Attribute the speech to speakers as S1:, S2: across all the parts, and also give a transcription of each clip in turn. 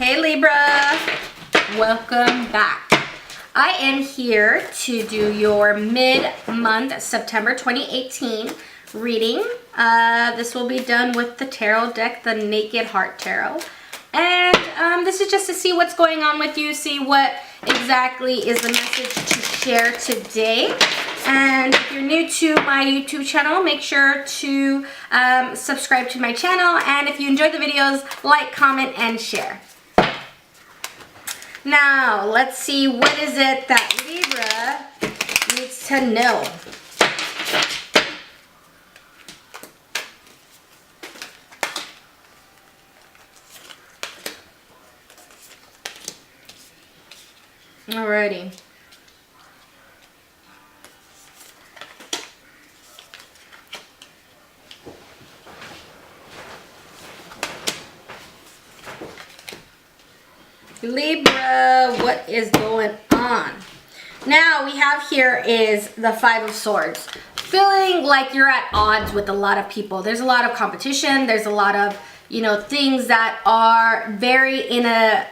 S1: Hey Libra, welcome back. I am here to do your mid-month September 2018 reading. This will be done with the tarot deck, the Naked Heart Tarot. And this is just to see what's going on with you, see what exactly is the message to share today. And if you're new to my YouTube channel, make sure to subscribe to my channel. And if you enjoy the videos, like, comment, and share. Now, let's see what is it that Libra needs to know. Alrighty. Libra, what is going on? Now we have here is the Five of Swords. Feeling like you're at odds with a lot of people. There's a lot of competition. There's a lot of, things that are very in a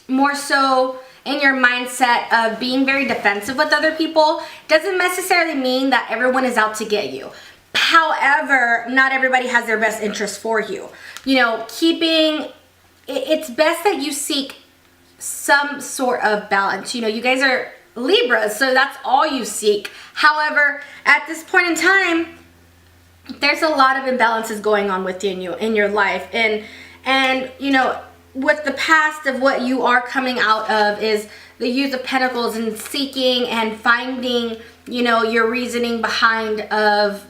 S1: more so in your mindset of being very defensive with other people. Doesn't necessarily mean that everyone is out to get you. However, not everybody has their best interest for you. It's best that you seek some sort of balance. You guys are Libras, so that's all you seek. However, at this point in time, there's a lot of imbalances going on within you in your life. And with the past of what you are coming out of is the Youth of Pentacles and seeking and finding, your reasoning behind of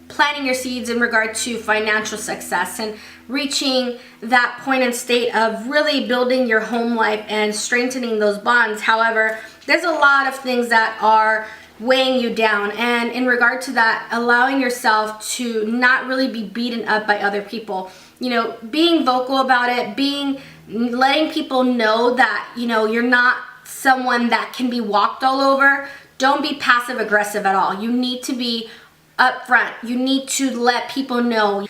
S1: planting your seeds in regard to financial success and reaching that point and state of really building your home life and strengthening those bonds. However, there's a lot of things that are weighing you down, and in regard to that, allowing yourself to not really be beaten up by other people. Being vocal about it, letting people know that, you're not someone that can be walked all over. Don't be passive aggressive at all. You need to be upfront. You need to let people know.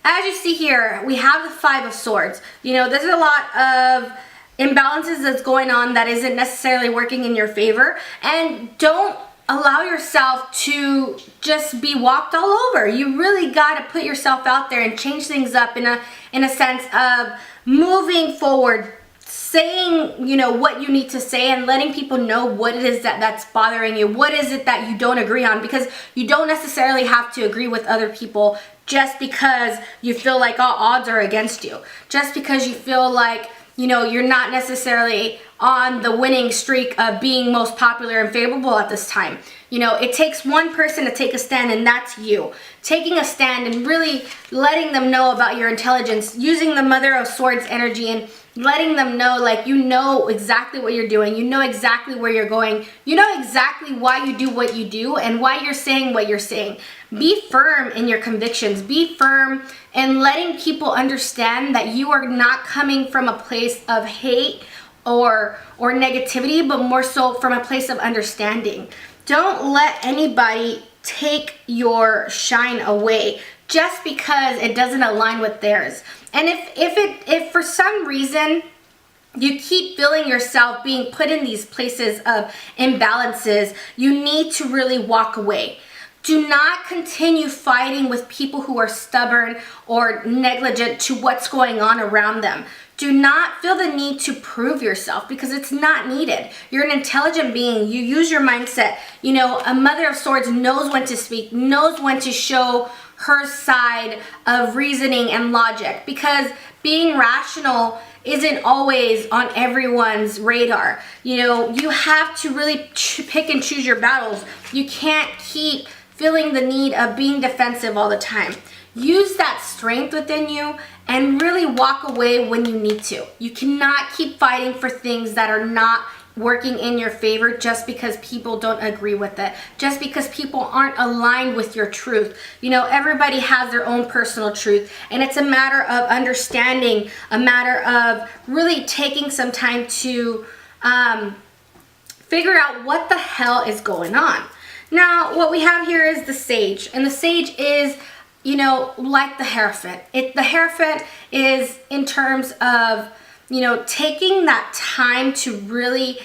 S1: As you see here, we have the Five of Swords. There's a lot of imbalances that's going on that isn't necessarily working in your favor, and don't allow yourself to just be walked all over. You really got to put yourself out there and change things up in a sense of moving forward, saying what you need to say, and letting people know what it is that's bothering you. What is it that you don't agree on? Because you don't necessarily have to agree with other people just because you feel like all odds are against you. Just because you feel like you're not necessarily on the winning streak of being most popular and favorable at this time. It takes one person to take a stand, and that's you. Taking a stand and really letting them know about your intelligence, using the Mother of Swords energy and letting them know, like, exactly what you're doing. You know exactly where you're going. You know exactly why you do what you do and why you're saying what you're saying. Be firm in your convictions. Be firm in letting people understand that you are not coming from a place of hate or negativity, but more so from a place of understanding. Don't let anybody take your shine away just because it doesn't align with theirs. And if for some reason you keep feeling yourself being put in these places of imbalances, you need to really walk away. Do not continue fighting with people who are stubborn or negligent to what's going on around them. Do not feel the need to prove yourself, because it's not needed. You're an intelligent being. You use your mindset. A Mother of Swords knows when to speak, knows when to show her side of reasoning and logic, because being rational isn't always on everyone's radar. You have to really pick and choose your battles. You can't keep feeling the need of being defensive all the time. Use that strength within you and really walk away when you need to. You cannot keep fighting for things that are not working in your favor just because people don't agree with it, just because people aren't aligned with your truth. Everybody has their own personal truth, and it's a matter of understanding, a matter of really taking some time to figure out what the hell is going on. Now, what we have here is the Sage, and the Sage is, like the Hierophant. The Hierophant is in terms of you know, taking that time to really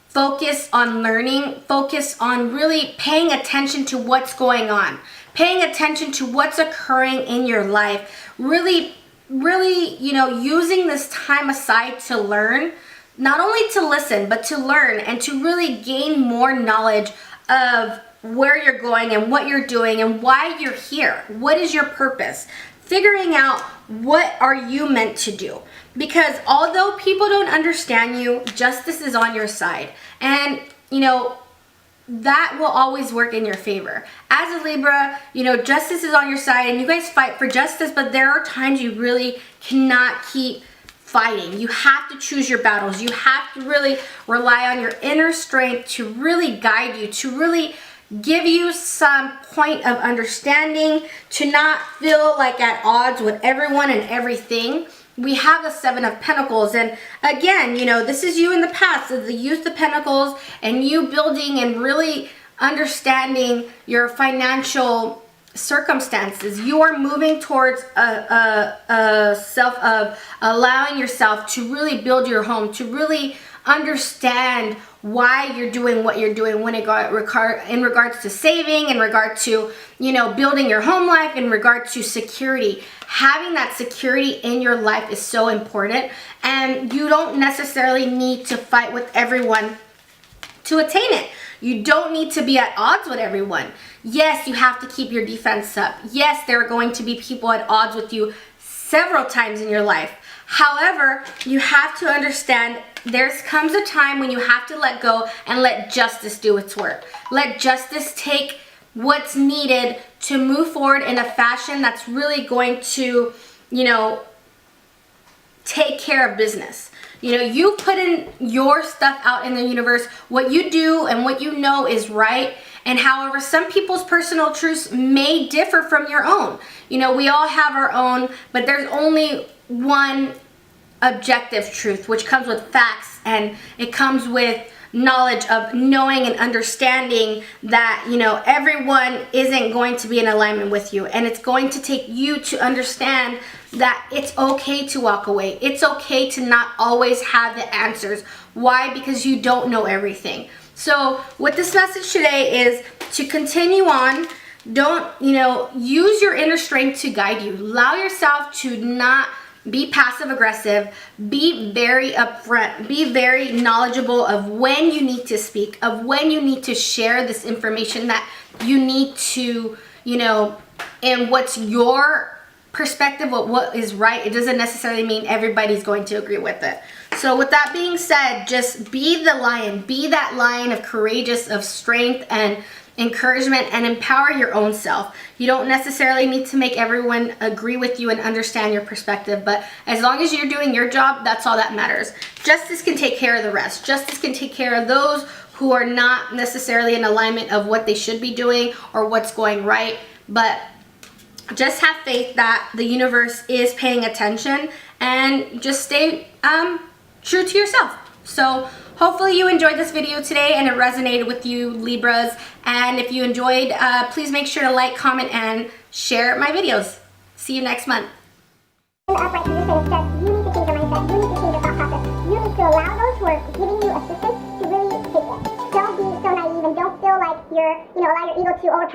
S1: focus on learning, focus on really paying attention to what's going on, paying attention to what's occurring in your life, really, you know, using this time aside to learn, not only to listen, but to learn and to really gain more knowledge of where you're going and what you're doing and why you're here. What is your purpose? Figuring out what are you meant to do. Because although people don't understand you, justice is on your side. And, you know, that will always work in your favor. As a Libra, you know, justice is on your side and you guys fight for justice, but there are times you really cannot keep fighting. You have to choose your battles. You have to really rely on your inner strength to really guide you, to really give you some point of understanding, to not feel like at odds with everyone and everything. We have the Seven of Pentacles, and again, you know, this is you in the past, the Youth of Pentacles, and you building and really understanding your financial circumstances. You are moving towards a self of allowing yourself to really build your home, to really understand why you're doing what you're doing when it in regards to saving, in regard to, you know, building your home life, in regard to security. Having that security in your life is so important, and you don't necessarily need to fight with everyone to attain it. You don't need to be at odds with everyone. Yes, you have to keep your defense up. Yes, there are going to be people at odds with you several times in your life. However, you have to understand there comes a time when you have to let go and let justice do its work. Let justice take what's needed to move forward in a fashion that's really going to, you know, take care of business. You know, you put in your stuff out in the universe. What you do and what you know is right. And however, some people's personal truths may differ from your own. You know, we all have our own, but there's only one objective truth, which comes with facts, and it comes with knowledge of knowing and understanding that, you know, everyone isn't going to be in alignment with you, and it's going to take you to understand that it's okay to walk away. It's okay to not always have the answers. Why? Because you don't know everything. So what this message today is to continue on. Don't, you know, use your inner strength to guide you. Allow yourself to not be passive aggressive. Be very upfront. Be very knowledgeable of when you need to speak, of when you need to share this information that you need to, you know, and what's your perspective of what is right. It doesn't necessarily mean everybody's going to agree with it. So with that being said, just be the lion. Be that lion of courageous, of strength and encouragement, and empower your own self. You don't necessarily need to make everyone agree with you and understand your perspective, but as long as you're doing your job, that's all that matters. Justice can take care of the rest. Justice can take care of those who are not necessarily in alignment of what they should be doing or what's going right, but just have faith that the universe is paying attention, and just stay true to yourself. So hopefully you enjoyed this video today and it resonated with you, Libras. And if you enjoyed, please make sure to like, comment, and share my videos. See you next month.
S2: In the upright position is just, you need to change your mindset, you need to change your thought process. You need to allow those who are giving you assistance to really take it. Don't be so naive and don't feel like you're, allow your ego to overpower